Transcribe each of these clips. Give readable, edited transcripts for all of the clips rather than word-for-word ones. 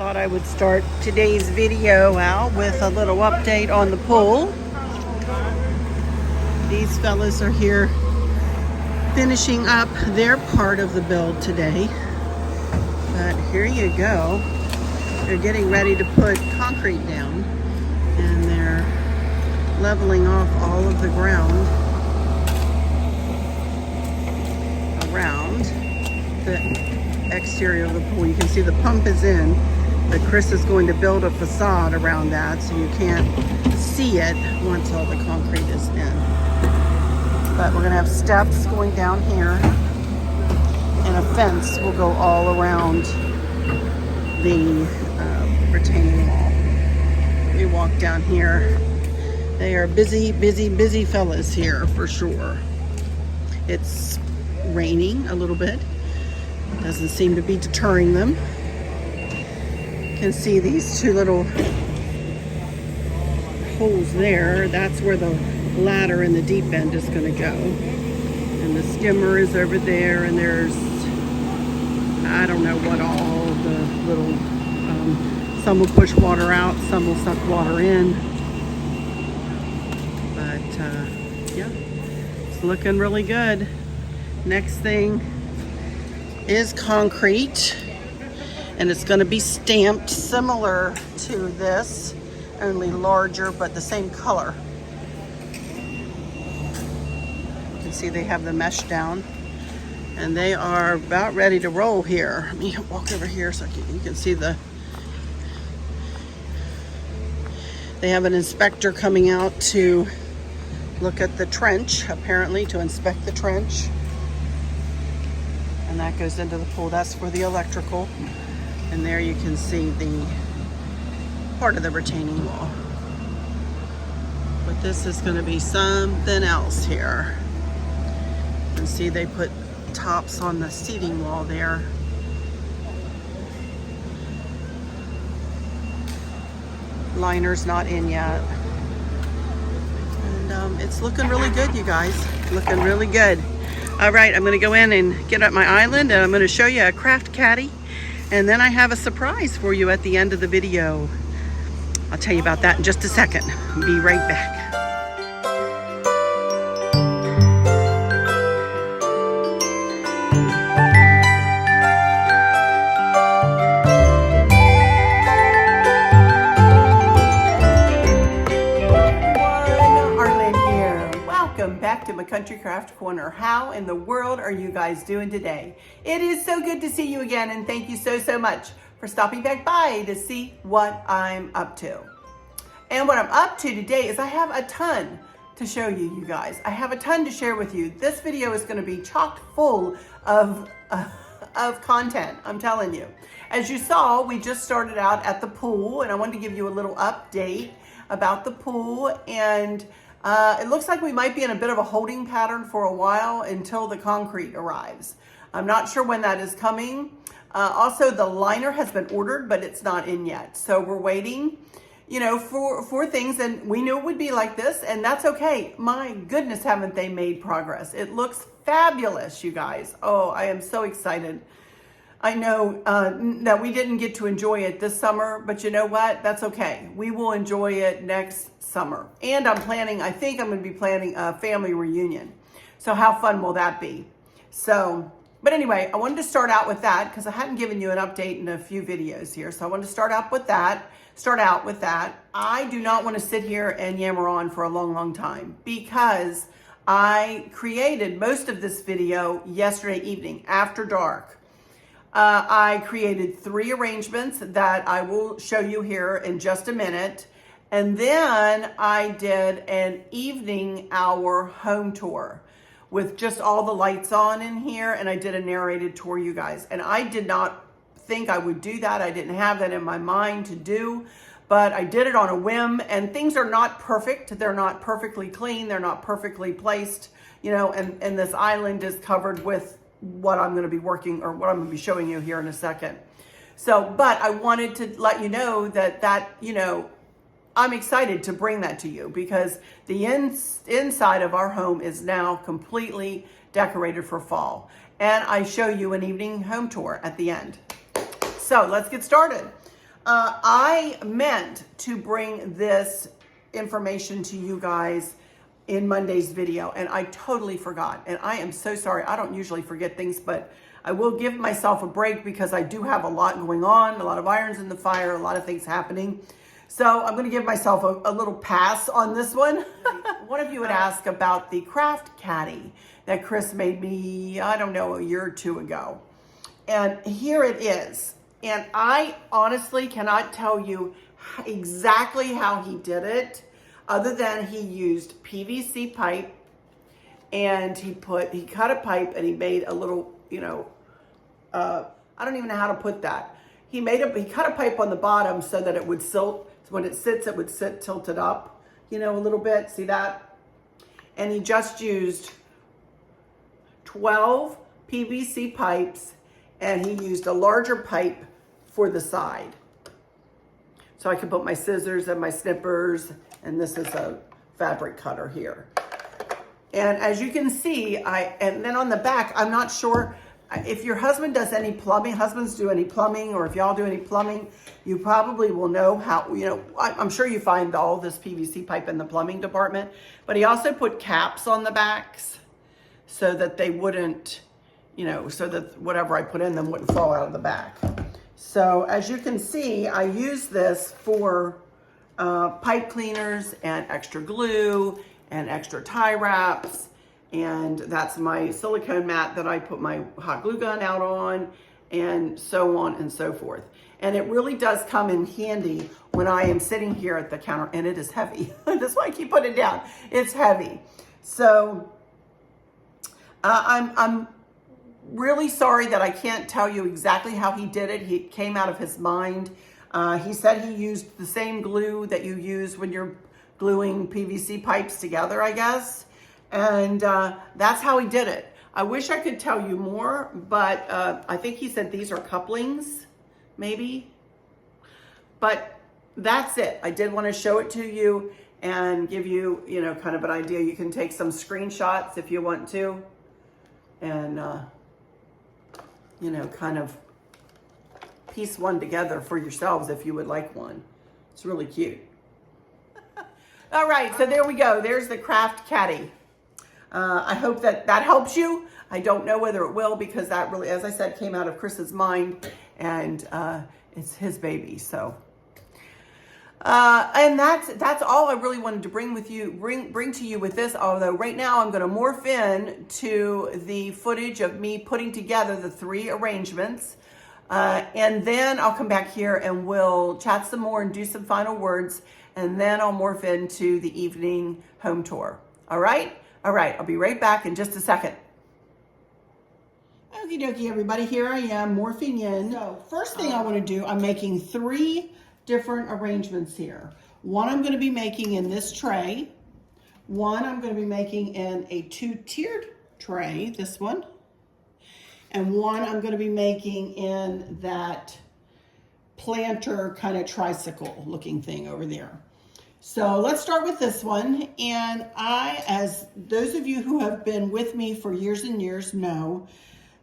Thought I would start today's video out with a little update on the pool. These fellas are here finishing up their part of the build today. But here you go. They're getting ready to put concrete down and they're leveling off all of the ground around the exterior of the pool. You can see the pump is in, but Chris is going to build a facade around that so you can't see it once all the concrete is in. But we're going to have steps going down here, and a fence will go all around the retaining wall. We walk down here. They are busy fellas here for sure. It's raining a little bit. Doesn't seem to be deterring them. You can see these two little holes there. That's where the ladder in the deep end is going to go. And the skimmer is over there, and there's, I don't know what all the little, some will push water out, some will suck water in. But yeah, it's looking really good. Next thing is concrete, and it's going to be stamped similar to this, only larger, but the same color. You can see they have the mesh down, and they are about ready to roll here. Let me walk over here so you can see they have an inspector coming out to look at the trench, apparently to inspect the trench. And that goes into the pool. That's for the electrical. And there you can see the part of the retaining wall. But this is going to be something else here. You can see they put tops on the seating wall there. Liner's not in yet. And it's looking really good, you guys. Looking really good. All right, I'm going to go in and get up my island, and I'm going to show you a craft caddy, and then I have a surprise for you at the end of the video. I'll tell you about that in just a second. Be right back. Back to my Country Craft Corner. How in the world are you guys doing today? It is so good to see you again, and thank you so much for stopping back by to see what I'm up to. And what I'm up to today is I have a ton to show you, you guys. I have a ton to share with you. This video is going to be chock full of content, I'm telling you. As you saw, we just started out at the pool, and I wanted to give you a little update about the pool, and it looks like we might be in a bit of a holding pattern for a while until the concrete arrives. I'm not sure when that is coming. Also, the liner has been ordered, but it's not in yet. So we're waiting, you know, for things, and we knew it would be like this, and that's okay. My goodness, haven't they made progress? It looks fabulous, you guys. Oh, I am so excited. I know that we didn't get to enjoy it this summer, but you know what? That's okay. We will enjoy it next summer. And I think I'm going to be planning a family reunion. So how fun will that be? So, but anyway, I wanted to start out with that because I hadn't given you an update in a few videos here. So I wanted to start out with that. I do not want to sit here and yammer on for a long time because I created most of this video yesterday evening after dark. I created 3 arrangements that I will show you here in just a minute. And then I did an evening hour home tour with just all the lights on in here. And I did a narrated tour, you guys. And I did not think I would do that. I didn't have that in my mind to do. But I did it on a whim. And things are not perfect. They're not perfectly clean. They're not perfectly placed. You know, and this island is covered with what I'm going to be working, or what I'm going to be showing you here in a second. So, but I wanted to let you know that, you know, I'm excited to bring that to you because the inside of our home is now completely decorated for fall. And I show you an evening home tour at the end. So let's get started. I meant to bring this information to you guys in Monday's video, and I totally forgot. And I am so sorry. I don't usually forget things, but I will give myself a break because I do have a lot going on, a lot of irons in the fire, a lot of things happening. So I'm going to give myself a little pass on this one. One of you had asked about the craft caddy that Chris made me, I don't know, a year or two ago. And here it is. And I honestly cannot tell you exactly how he did it, other than he used PVC pipe, and he cut a pipe and he made a little, I don't even know how to put that. He cut a pipe on the bottom so that it would silt. So when it sits, it would sit tilted up, a little bit. See that? And he just used 12 PVC pipes, and he used a larger pipe for the side. So I can put my scissors and my snippers, and this is a fabric cutter here. And as you can see, and then on the back, I'm not sure if your husband does any plumbing, husbands do any plumbing, or if y'all do any plumbing, you probably will know how, I'm sure you find all this PVC pipe in the plumbing department, but he also put caps on the backs so that they wouldn't, so that whatever I put in them wouldn't fall out of the back. So as you can see, I use this for pipe cleaners and extra glue and extra tie wraps. And that's my silicone mat that I put my hot glue gun out on, and so on and so forth. And it really does come in handy when I am sitting here at the counter, and it is heavy. That's why I keep putting it down. It's heavy. So I'm really sorry that I can't tell you exactly how he did it. He came out of his mind. He said he used the same glue that you use when you're gluing PVC pipes together, I guess. And that's how he did it. I wish I could tell you more, but I think he said these are couplings, maybe. But that's it. I did want to show it to you and give you, kind of an idea. You can take some screenshots if you want to, and, kind of piece one together for yourselves if you would like one. It's really cute. All right, so there we go. There's the craft caddy. I hope that helps you. I don't know whether it will, because that really, as I said, came out of Chris's mind, and it's his baby. So, and that's all I really wanted to bring to you with this. Although right now I'm going to morph in to the footage of me putting together the 3 arrangements, and then I'll come back here and we'll chat some more and do some final words, and then I'll morph into the evening home tour. All right. All right, I'll be right back in just a second. Okie dokie, everybody, here I am morphing in. So first thing I want to do, I'm making 3 different arrangements here. One I'm going to be making in this tray. One I'm going to be making in a 2-tiered tray, this one. And one I'm going to be making in that planter kind of tricycle looking thing over there. So let's start with this one. And as those of you who have been with me for years and years know,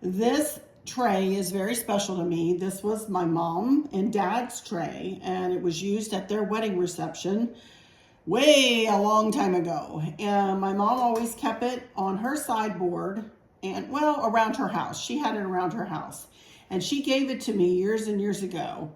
this tray is very special to me. This was my mom and dad's tray, and it was used at their wedding reception way a long time ago. And my mom always kept it on her sideboard and, well, around her house. She had it around her house. And she gave it to me years and years ago.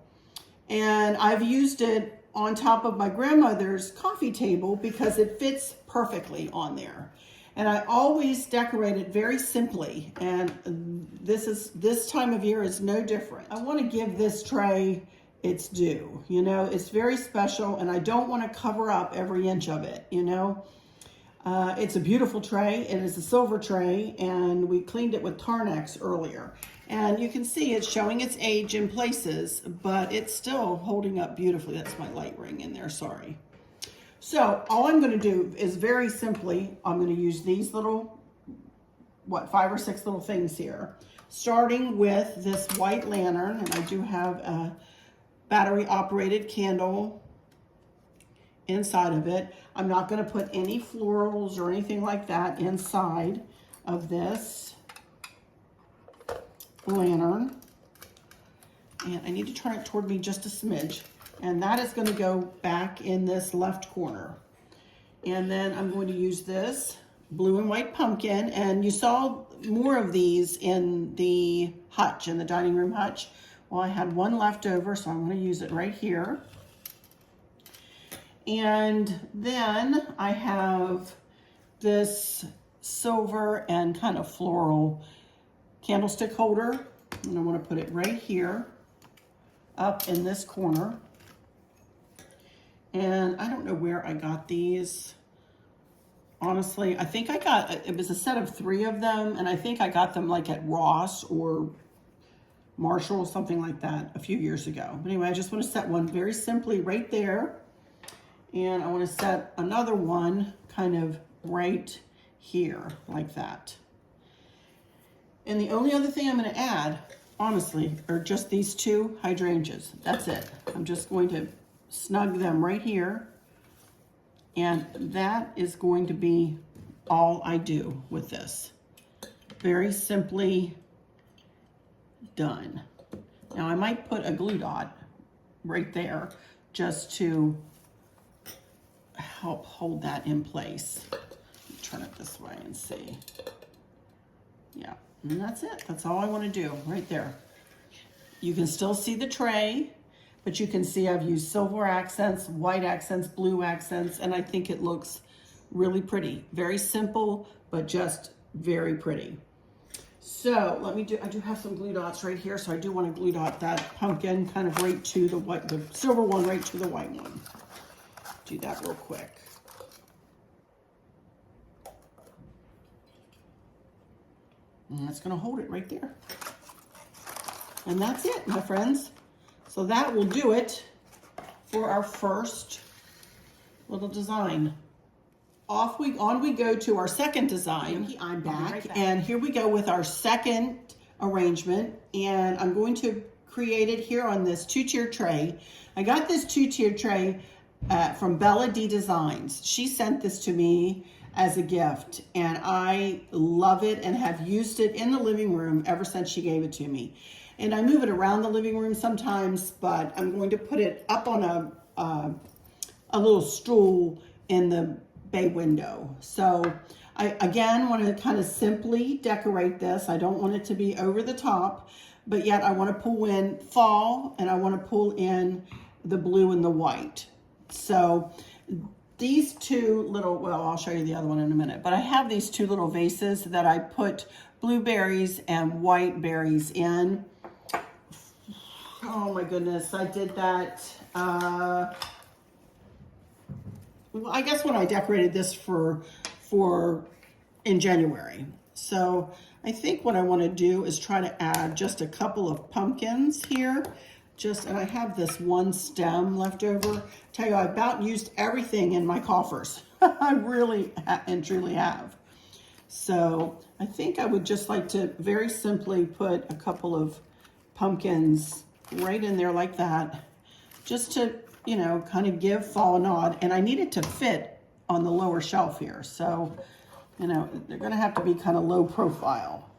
And I've used it on top of my grandmother's coffee table because it fits perfectly on there. And I always decorate it very simply, and this time of year is no different. I want to give this tray its due, it's very special, and I don't want to cover up every inch of it, It's a beautiful tray. It is a silver tray, and we cleaned it with Tarnex earlier. And you can see it's showing its age in places, but it's still holding up beautifully. That's my light ring in there, sorry. So all I'm going to do is very simply, I'm going to use these little, 5 or 6 little things here. Starting with this white lantern, and I do have a battery operated candle inside of it. I'm not going to put any florals or anything like that inside of this lantern. And I need to turn it toward me just a smidge. And that is going to go back in this left corner. And then I'm going to use this blue and white pumpkin. And you saw more of these in the hutch, in the dining room hutch. Well, I had one left over, so I'm going to use it right here. And then I have this silver and kind of floral candlestick holder. And I want to put it right here, up in this corner. And I don't know where I got these. Honestly, I think it was a set of 3 of them, and I think I got them like at Ross or Marshall, something like that, a few years ago. But anyway, I just want to set one very simply right there. And I want to set another one kind of right here, like that. And the only other thing I'm going to add, honestly, are just these 2 hydrangeas. That's it. I'm just going to snug them right here. And that is going to be all I do with this. Very simply done. Now I might put a glue dot right there just to help hold that in place. Turn it this way and see. Yeah, and that's it. That's all I want to do right there. You can still see the tray, but you can see I've used silver accents, white accents, blue accents, and I think it looks really pretty. Very simple, but just very pretty. So I do have some glue dots right here, so I do want to glue dot that pumpkin kind of right to the white, the silver one right to the white one. Do that real quick. And that's going to hold it right there. And that's it, my friends. So that will do it for our first little design. On we go to our second design. I'm back, and here we go with our second arrangement, and I'm going to create it here on this 2-tier tray. I got this 2-tier tray from Bella D Designs. She sent this to me as a gift, and I love it and have used it in the living room ever since she gave it to me. And I move it around the living room sometimes, but I'm going to put it up on a little stool in the bay window. So I, again, want to kind of simply decorate this. I don't want it to be over the top, but yet I want to pull in fall, and I want to pull in the blue and the white. So these 2 little, well, I'll show you the other one in a minute, but I have these 2 little vases that I put blueberries and white berries in. Oh my goodness, I did that, well, I guess when I decorated this for in January. So I think what I want to do is try to add just a couple of pumpkins here. And I have this one stem left over. Tell you, I about used everything in my coffers. I really and truly have. So I think I would just like to very simply put a couple of pumpkins right in there like that, just to, you know, kind of give fall a nod. And I need it to fit on the lower shelf here. So, you know, they're going to have to be kind of low profile.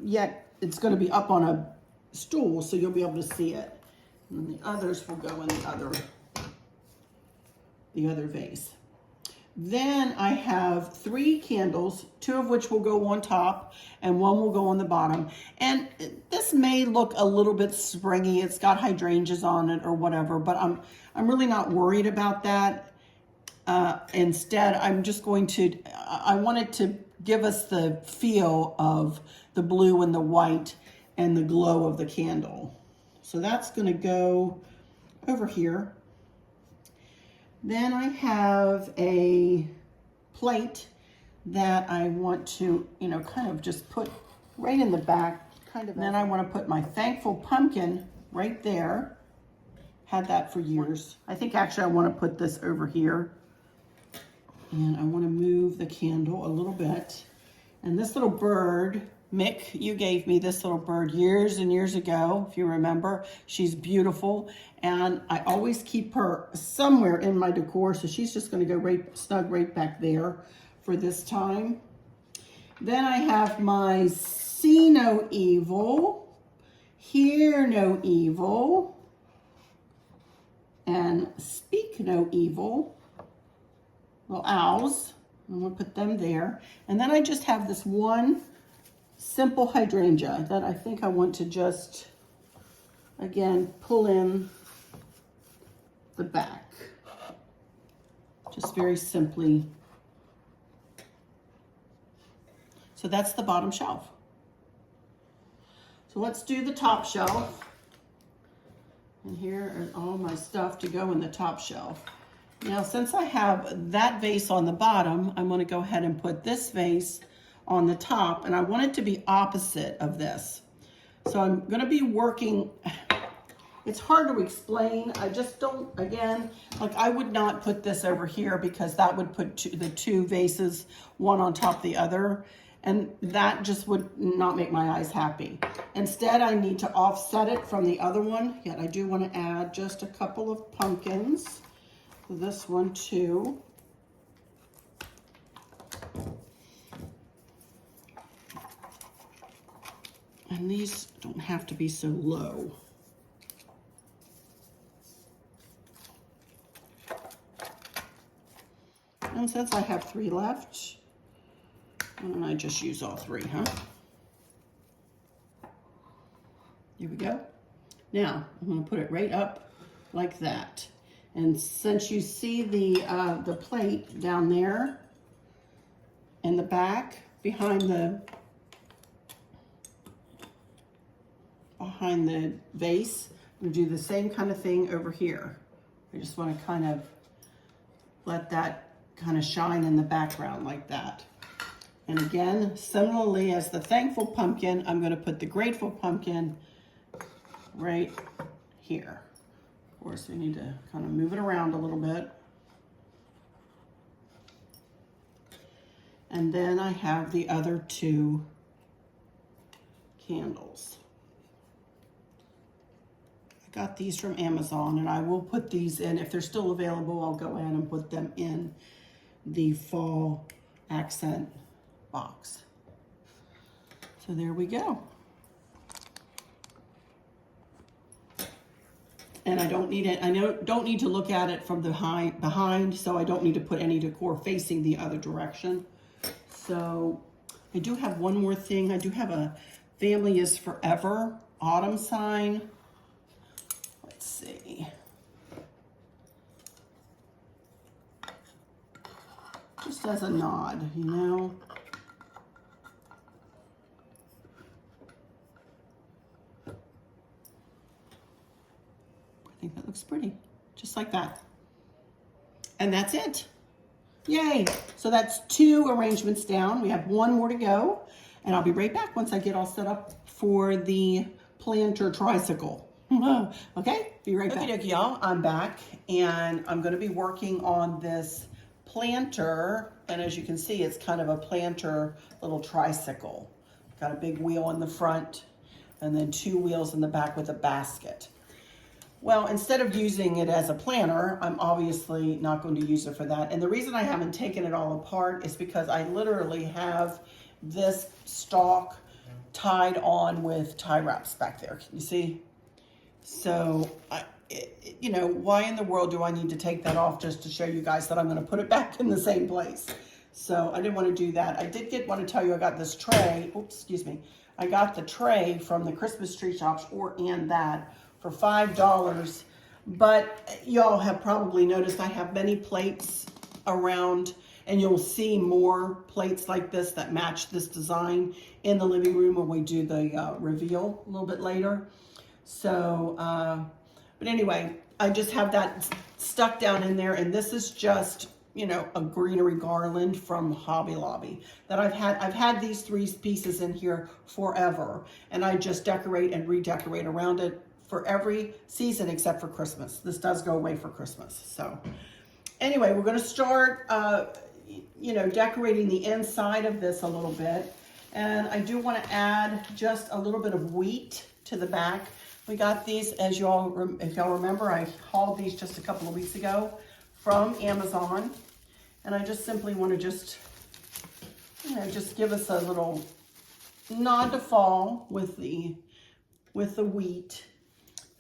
Yet it's going to be up on a stool, so you'll be able to see it. And the others will go in the other vase. Then I have 3 candles, 2 of which will go on top and 1 will go on the bottom. And this may look a little bit springy. It's got hydrangeas on it or whatever, but I'm really not worried about that. Instead, I'm just going to, I wanted to give us the feel of the blue and the white and the glow of the candle. So that's going to go over here. Then I have a plate that I want to, you know, kind of just put right in the back, kind of. And then I want to put my thankful pumpkin right there. Had that for years. I think actually I want to put this over here. And I want to move the candle a little bit. And this little bird, Mick, you gave me this little bird years and years ago, if you remember. She's beautiful, and I always keep her somewhere in my decor, so she's just going to go snug right back there for this time. Then I have my See No Evil hear no evil, and speak no evil. Little owls. I'm going to put them there. And then I just have this one simple hydrangea that I think I want to just, again, pull in the back. Just very simply. So that's the bottom shelf. So let's do the top shelf. And here are all my stuff to go in the top shelf. Now, since I have that vase on the bottom, I'm going to go ahead and put this vase on the top, and I want it to be opposite of this. So I'm going to be working, it's hard to explain. I just don't, again, like I would not put this over here because that would put the two vases, one on top of the other, and that just would not make my eyes happy. Instead, I need to offset it from the other one, yet I do want to add just a couple of pumpkins. This one too. And these don't have to be so low. And since I have 3 left, why don't I just use all 3, huh? Here we go. Now, I'm going to put it right up like that. And since you see the plate down there in the back behind the vase, I'm going to do the same kind of thing over here. I just want to kind of let that kind of shine in the background like that. And again, similarly as the thankful pumpkin, I'm going to put the grateful pumpkin right here. Of course, we need to kind of move it around a little bit. And then I have the other 2 candles. I got these from Amazon, and I will put these in. If they're still available, I'll go in and put them in the fall accent box. So there we go. And I don't need it, don't need to look at it from behind, so I don't need to put any decor facing the other direction. So I do have one more thing. I do have a Family is Forever autumn sign. Let's see. Just as a nod, you know. I think that looks pretty, just like that. And that's it. Yay. So that's 2 arrangements down. We have 1 more to go, and I'll be right back once I get all set up for the planter tricycle. Okay, be right back. Okay, y'all, I'm back, and I'm going to be working on this planter, and as you can see, it's kind of a planter little tricycle. Got a big wheel in the front, and then 2 wheels in the back with a basket. Well, instead of using it as a planter, I'm obviously not going to use it for that. And the reason I haven't taken it all apart is because I literally have this stalk tied on with tie wraps back there. Can you see? So, you know, why in the world do I need to take that off just to show you guys that I'm going to put it back in the same place? So I didn't want to do that. I did want to tell you I got this tray. Oops, excuse me. I got the tray from the Christmas tree shops and that for $5, but y'all have probably noticed I have many plates around, and you'll see more plates like this that match this design in the living room when we do the reveal a little bit later. So, but anyway, I just have that stuck down in there, and this is just, you know, a greenery garland from Hobby Lobby that I've had these 3 pieces in here forever, and I just decorate and redecorate around it for every season except for Christmas. This does go away for Christmas. So anyway, we're going to start, you know, decorating the inside of this a little bit. And I do want to add just a little bit of wheat to the back. We got these, as y'all, if y'all remember, I hauled these just a couple of weeks ago from Amazon. And I just simply want to just, you know, just give us a little nod to fall with the with the wheat.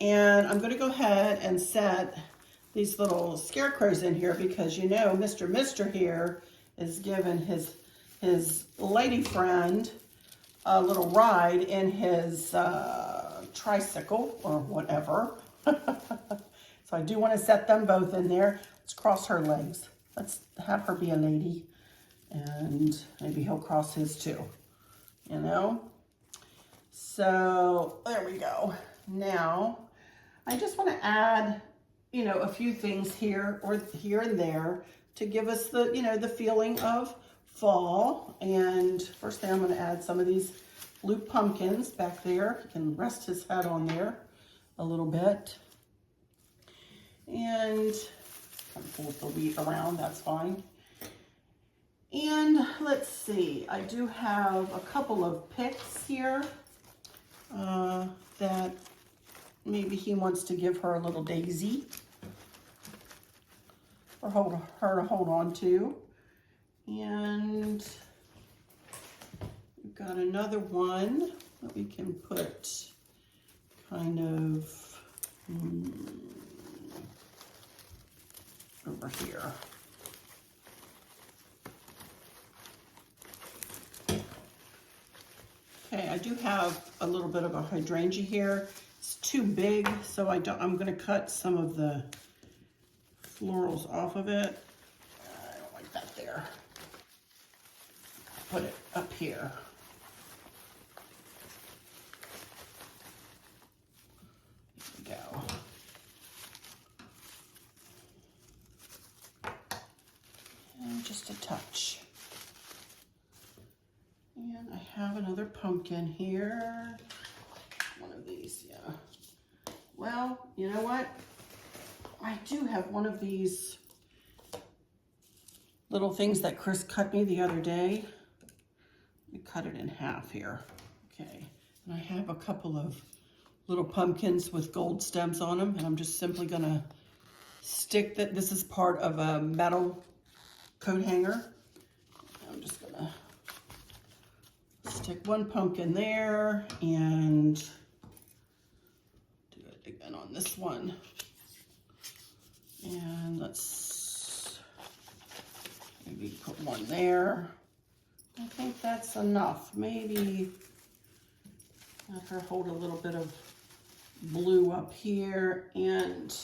And I'm going to go ahead and set these little scarecrows in here because, you know, Mr. here is giving his lady friend a little ride in his tricycle or whatever. So I do want to set them both in there. Let's cross her legs. Let's have her be a lady. And maybe he'll cross his too, you know? So there we go. Now, I just want to add, you know, a few things here or here and there to give us the, you know, the feeling of fall. And first thing, I'm going to add some of these blue pumpkins back there. He can rest his head on there a little bit. And pull the wheat around, that's fine. And let's see, I do have a couple of picks here that maybe he wants to give her a little daisy for her to hold on to. And we've got another one that we can put kind of over here. Okay, I do have a little bit of a hydrangea here. It's too big, so I'm going to cut some of the florals off of it. I don't like that there. Put it up here. There we go. And just a touch. And I have another pumpkin here. One of these, yeah. Well, you know what? I do have one of these little things that Chris cut me the other day. We cut it in half here. Okay. And I have a couple of little pumpkins with gold stems on them, and I'm just simply gonna stick that. This is part of a metal coat hanger. I'm just gonna stick one pumpkin there and do it again on this one. And let's maybe put one there. I think that's enough. Maybe let her hold a little bit of blue up here, and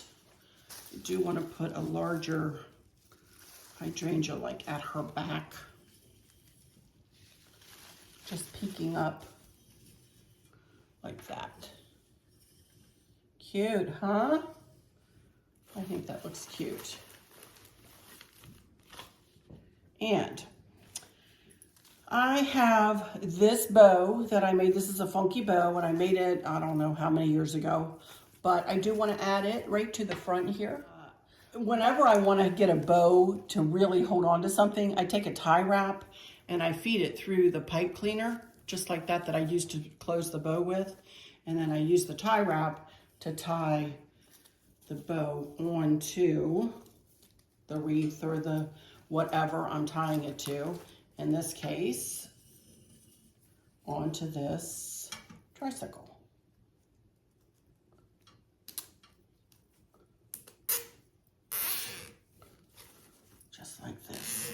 I do want to put a larger hydrangea like at her back. Just peeking up like that. Cute, huh? I think that looks cute. And I have this bow that I made. This is a funky bow, and I made it, I don't know how many years ago, but I do want to add it right to the front here. Whenever I want to get a bow to really hold on to something, I take a tie wrap and I feed it through the pipe cleaner, just like that I used to close the bow with. And then I use the tie wrap to tie the bow onto the wreath or the whatever I'm tying it to. In this case, onto this tricycle. Just like this.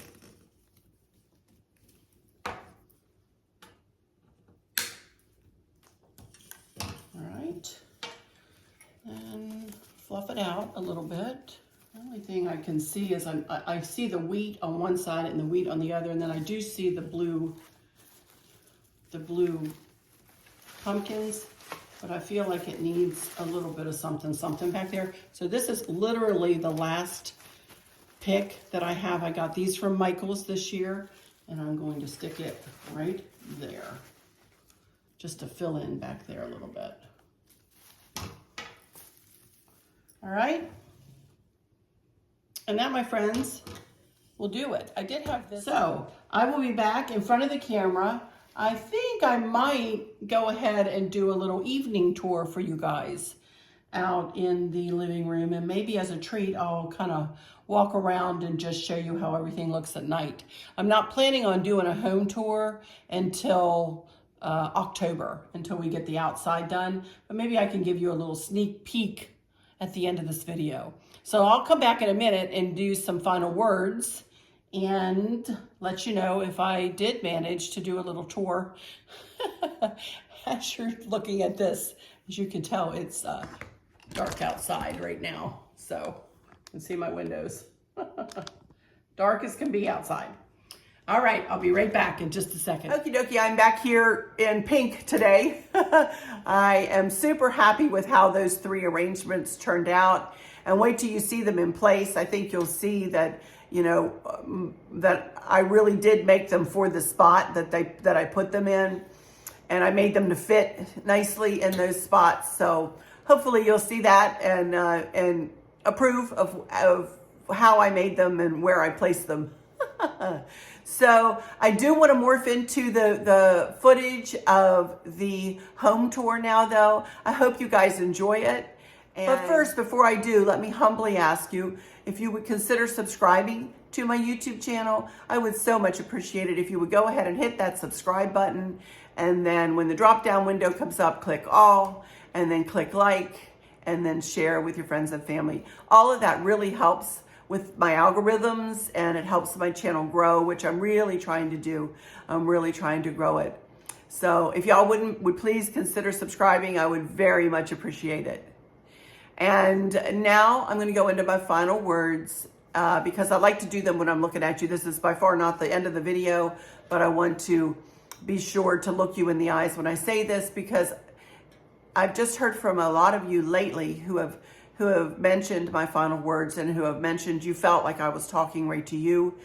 And fluff it out a little bit. The only thing I can see is I see the wheat on one side and the wheat on the other, and then I do see the blue pumpkins, but I feel like it needs a little bit of something back there. So this is literally the last pick that I have. I got these from Michael's this year, and I'm going to stick it right there, just to fill in back there a little bit. All right, and that, my friends, will do it. I did have this. So I will be back in front of the camera. I think I might go ahead and do a little evening tour for you guys out in the living room, and maybe as a treat, I'll kind of walk around and just show you how everything looks at night. I'm not planning on doing a home tour until October until we get the outside done. But maybe I can give you a little sneak peek at the end of this video. So I'll come back in a minute and do some final words and let you know if I did manage to do a little tour. As you're looking at this, as you can tell, it's dark outside right now. So you can see my windows. Dark as can be outside. All right, I'll be right back in just a second. Okie dokie, I'm back here in pink today. I am super happy with how those 3 arrangements turned out. And wait till you see them in place. I think you'll see that, you know, that I really did make them for the spot that I put them in. And I made them to fit nicely in those spots. So hopefully you'll see that and approve of how I made them and where I placed them. So I do want to morph into the footage of the home tour now, though. I hope you guys enjoy it. But first, before I do, let me humbly ask you if you would consider subscribing to my YouTube channel. I would so much appreciate it if you would go ahead and hit that subscribe button. And then when the drop-down window comes up, click all, and then click like, and then share with your friends and family. All of that really helps with my algorithms, and it helps my channel grow, which I'm really trying to do. I'm really trying to grow it. So if y'all would please consider subscribing, I would very much appreciate it. And now I'm gonna go into my final words because I like to do them when I'm looking at you. This is by far not the end of the video, but I want to be sure to look you in the eyes when I say this, because I've just heard from a lot of you lately who have mentioned my final words and who have mentioned you felt like I was talking right to you.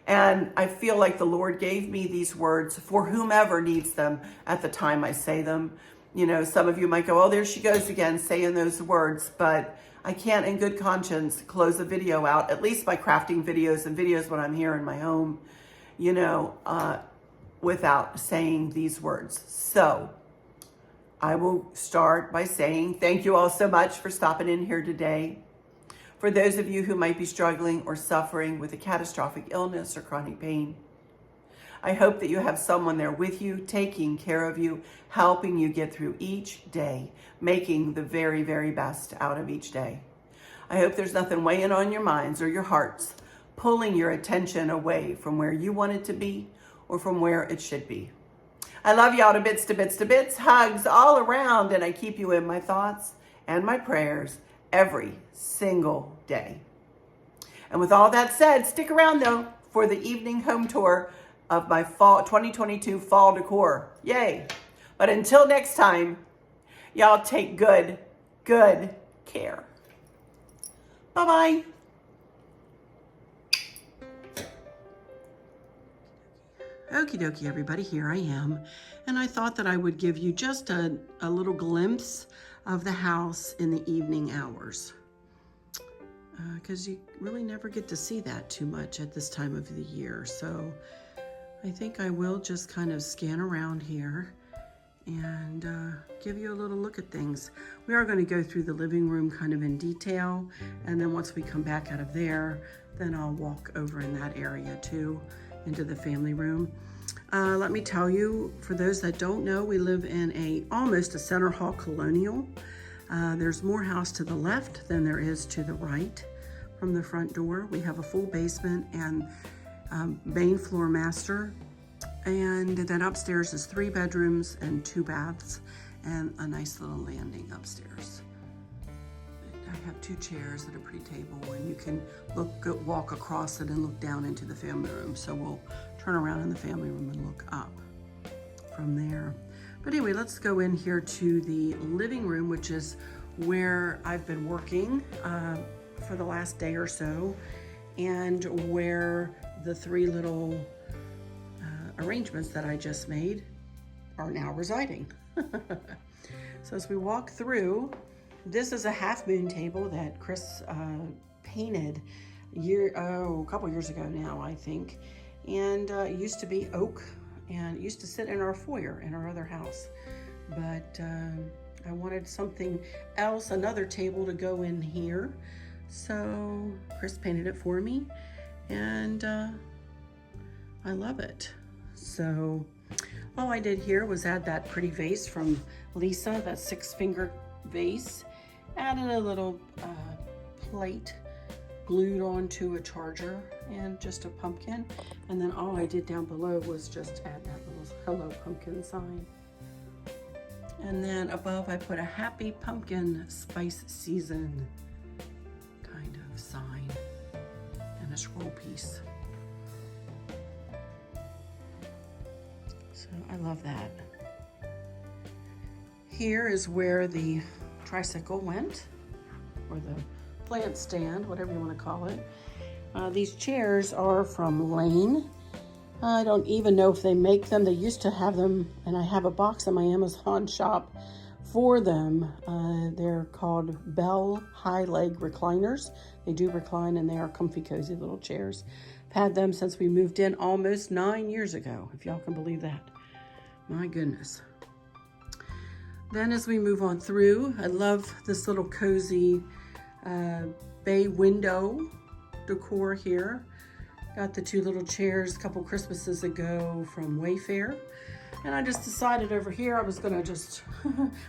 And I feel like the Lord gave me these words for whomever needs them at the time I say them. You know, some of you might go, oh, there she goes again saying those words, but I can't in good conscience close a video out, at least by crafting videos and videos when I'm here in my home, you know, without saying these words. So I will start by saying thank you all so much for stopping in here today. For those of you who might be struggling or suffering with a catastrophic illness or chronic pain, I hope that you have someone there with you, taking care of you, helping you get through each day, making the very, very best out of each day. I hope there's nothing weighing on your minds or your hearts, pulling your attention away from where you want it to be or from where it should be. I love y'all to bits, to bits, to bits. Hugs all around, and I keep you in my thoughts and my prayers every single day. And with all that said, stick around though for the evening home tour of my fall 2022 fall decor. Yay. But until next time, y'all take good care. Bye-bye. Okie dokie, everybody, here I am. And I thought that I would give you just a little glimpse of the house in the evening hours. Because you really never get to see that too much at this time of the year. So I think I will just kind of scan around here and give you a little look at things. We are going to go through the living room kind of in detail. And then once we come back out of there, then I'll walk over in that area too, into the family room. Let me tell you, for those that don't know, we live in almost a center hall colonial. There's more house to the left than there is to the right from the front door. We have a full basement and main floor master. And then upstairs is 3 bedrooms and 2 baths and a nice little landing upstairs. I have 2 chairs at a pretty table, and you can walk across it and look down into the family room. So we'll turn around in the family room and look up from there. But anyway, let's go in here to the living room, which is where I've been working for the last day or so, and where the 3 little arrangements that I just made are now residing. So as we walk through, this is a half moon table that Chris painted a couple years ago now, I think. And it used to be oak, and it used to sit in our foyer in our other house. But I wanted something else, another table to go in here. So Chris painted it for me, and I love it. So All I did here was add that pretty vase from Lisa, that 6-finger vase. Added a little plate glued onto a charger and just a pumpkin. And then all I did down below was just add that little hello pumpkin sign. And then above I put a happy pumpkin spice season kind of sign and a scroll piece. So I love that. Here is where the tricycle went, or the plant stand, whatever you want to call it. These chairs are from Lane. I don't even know if they make them. They used to have them, and I have a box in my Amazon shop for them. They're called Bell High Leg Recliners. They do recline, and they are comfy, cozy little chairs. I've had them since we moved in almost 9 years ago, if y'all can believe that. My goodness. Then as we move on through, I love this little cozy bay window decor here. Got the 2 little chairs a couple Christmases ago from Wayfair. And I just decided over here I was gonna just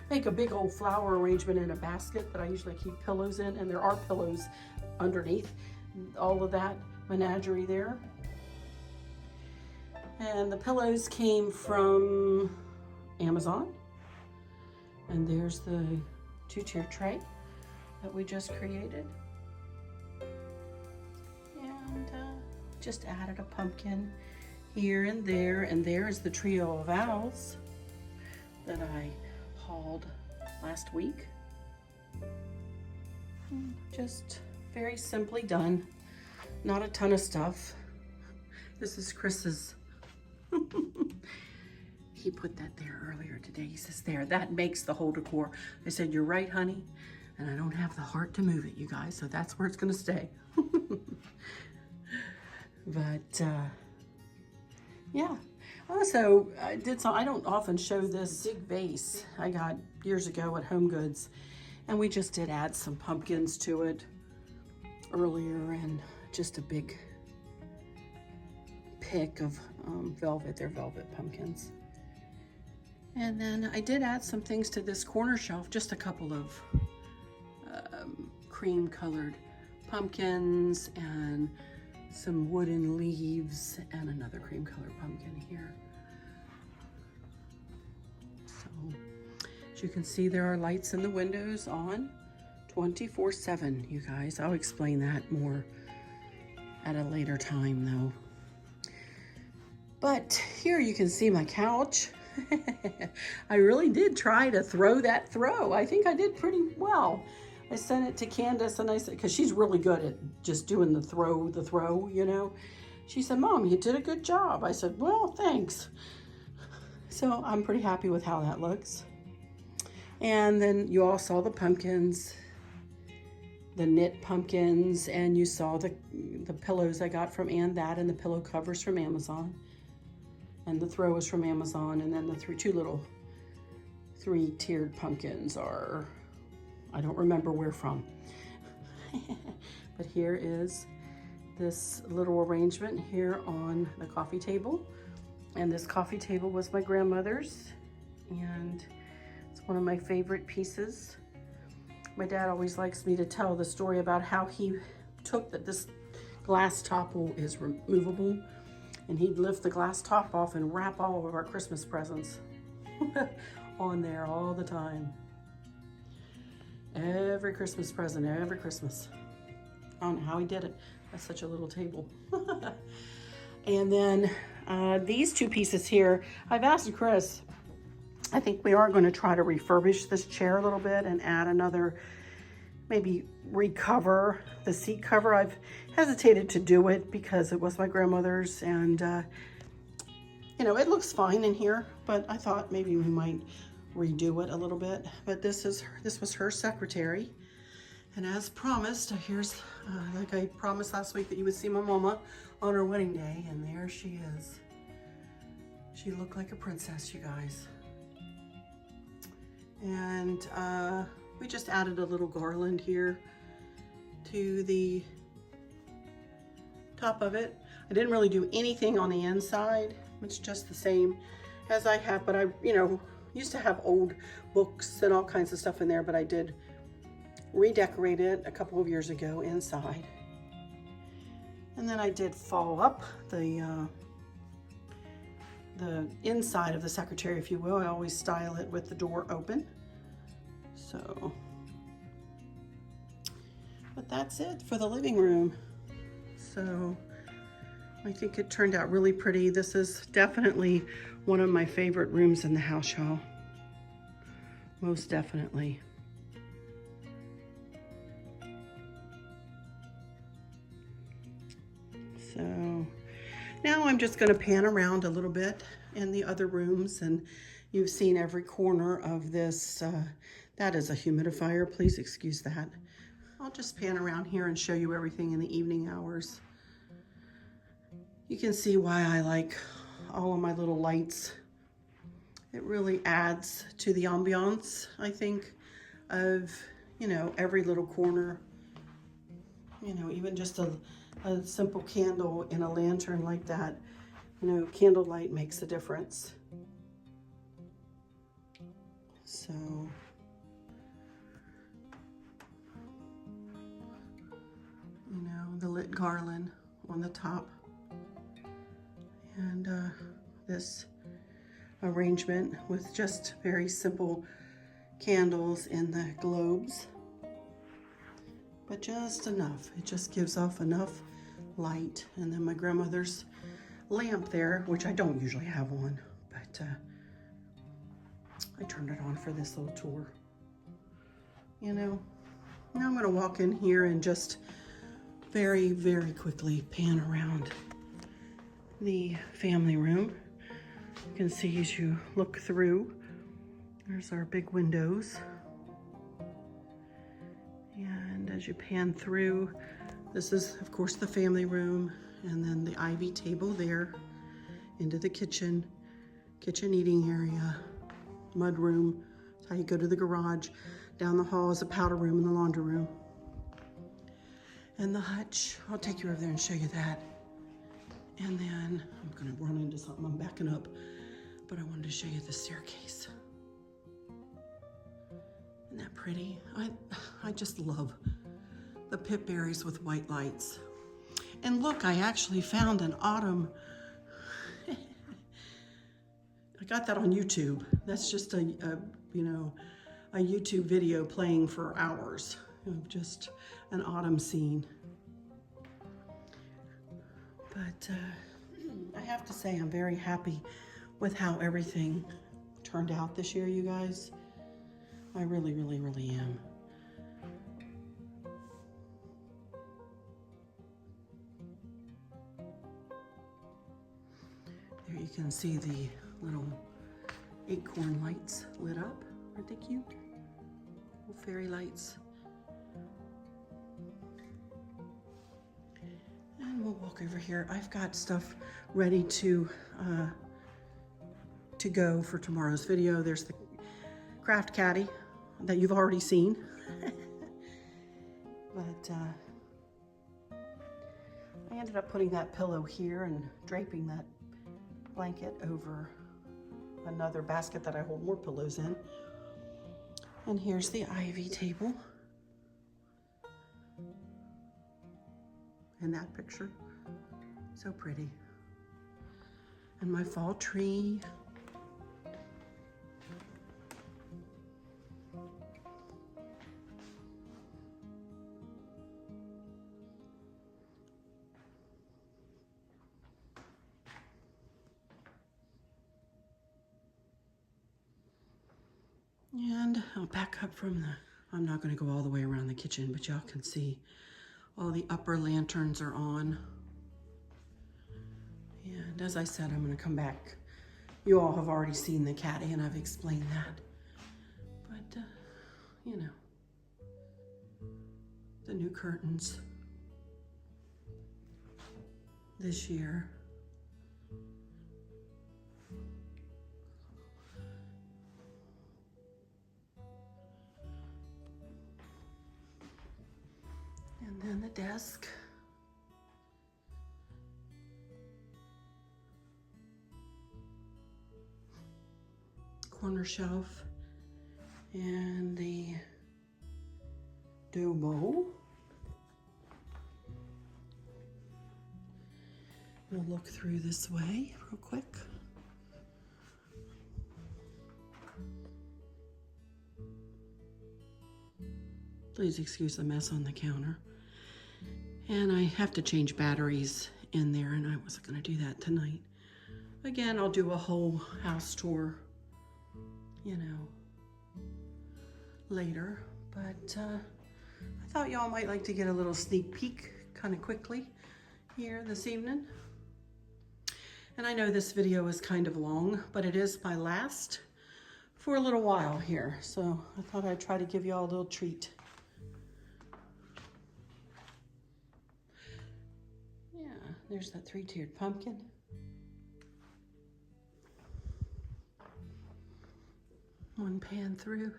make a big old flower arrangement in a basket that I usually keep pillows in, and there are pillows underneath all of that menagerie there. And the pillows came from Amazon. And there's the 2-tier tray that we just created. And just added a pumpkin here and there is the trio of owls that I hauled last week. Just very simply done. Not a ton of stuff. This is Chris's. He put that there earlier today. He says, there, that makes the whole decor. I said, you're right, honey. And I don't have the heart to move it, you guys. So that's where it's gonna stay. But yeah. Also, I don't often show this big vase I got years ago at Home Goods. And we just did add some pumpkins to it earlier, and just a big pick of velvet. They're velvet pumpkins. And then I did add some things to this corner shelf, just a couple of cream colored pumpkins and some wooden leaves and another cream colored pumpkin here. So as you can see, there are lights in the windows on 24/7, you guys. I'll explain that more at a later time though. But here you can see my couch. I really did try to throw that throw. I think I did pretty well. I sent it to Candace and I said, because she's really good at just doing the throw, you know. She said, Mom, you did a good job. I said, well, thanks. So I'm pretty happy with how that looks. And then you all saw the pumpkins, the knit pumpkins, and you saw the pillows I got from and the pillow covers from Amazon. And the throw is from Amazon, and then the 2 little 3-tiered pumpkins are, I don't remember where from. But here is this little arrangement here on the coffee table. And this coffee table was my grandmother's, and it's one of my favorite pieces. My dad always likes me to tell the story about how he took this glass topple is removable, and he'd lift the glass top off and wrap all of our Christmas presents on there all the time. Every Christmas present, every Christmas. I don't know how he did it. That's such a little table. And then these 2 pieces here, I've asked Chris, I think we are going to try to refurbish this chair a little bit and add another, maybe recover the seat cover. I've hesitated to do it because it was my grandmother's, and you know, it looks fine in here, but I thought maybe we might redo it a little bit. But this was her secretary, and as promised, here's like I promised last week that you would see my mama on her wedding day, and there she is. She looked like a princess, you guys. And we just added a little garland here to the top of it. I didn't really do anything on the inside. It's just the same as I have, but I, you know, used to have old books and all kinds of stuff in there, but I did redecorate it a couple of years ago inside. And then I did follow up the inside of the secretary, if you will. I always style it with the door open. So, but that's it for the living room. So I think it turned out really pretty. This is definitely one of my favorite rooms in the house, y'all. Most definitely. So now I'm just going to pan around a little bit in the other rooms, and you've seen every corner of this. That is a humidifier, please excuse that. I'll just pan around here and show you everything in the evening hours. You can see why I like all of my little lights. It really adds to the ambiance, I think, of, you know, every little corner. You know, even just a simple candle in a lantern like that, you know, candlelight makes a difference. So, you know, the lit garland on the top, and this arrangement with just very simple candles in the globes, but just enough. It just gives off enough light. And then my grandmother's lamp there, which I don't usually have on, but I turned it on for this little tour. You know, now I'm gonna walk in here and just very, very quickly pan around the family room. You can see as you look through, there's our big windows. And as you pan through, this is, of course, the family room, and then the ivy table there, into the kitchen eating area, mud room. That's how you go to the garage. Down the hall is a powder room and the laundry room. And the hutch, I'll take you over there and show you that. And then I'm gonna run into something, I'm backing up, but I wanted to show you the staircase. Isn't that pretty? I just love the Pip Berries with white lights. And look, I actually found an autumn. I got that on YouTube. That's just a you know, a YouTube video playing for hours of just an autumn scene. But I have to say I'm very happy with how everything turned out this year, you guys. I really, really, really am. There you can see the little acorn lights lit up. Aren't they cute? Little fairy lights. And we'll walk over here. I've got stuff ready to go for tomorrow's video. There's the craft caddy that you've already seen. But I ended up putting that pillow here and draping that blanket over another basket that I hold more pillows in. And here's the ivy table. In that picture, so pretty. And my fall tree. And I'll back up from I'm not gonna go all the way around the kitchen, but y'all can see all the upper lanterns are on. And as I said, I'm gonna come back. You all have already seen the caddy and I've explained that. But, you know, the new curtains this year. And then the desk. corner shelf and the dough bowl. We'll look through this way real quick. Please excuse the mess on the counter. And I have to change batteries in there, and I wasn't going to do that tonight. Again, I'll do a whole house tour, you know, later. But I thought y'all might like to get a little sneak peek kind of quickly here this evening. And I know this video is kind of long, but it is my last for a little while here. So I thought I'd try to give y'all a little treat. Yeah, there's that 3-tiered pumpkin. One pan through.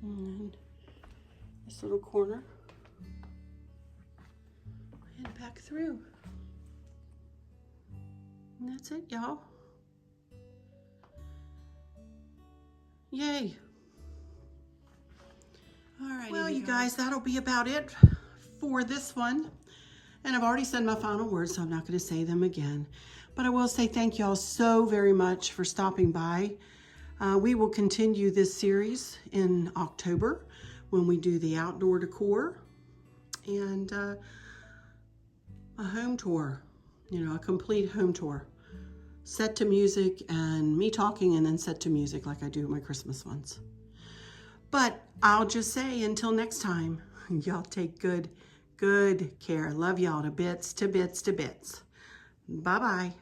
And this little corner, and back through. And that's it, y'all. Yay. All right. Well, you guys, that'll be about it for this one. And I've already said my final words, so I'm not going to say them again. But I will say thank y'all so very much for stopping by. We will continue this series in October when we do the outdoor decor and a home tour, you know, a complete home tour. Set to music and me talking and then set to music like I do my Christmas ones. But I'll just say until next time, y'all take good care. Love y'all to bits, to bits, to bits. Bye-bye.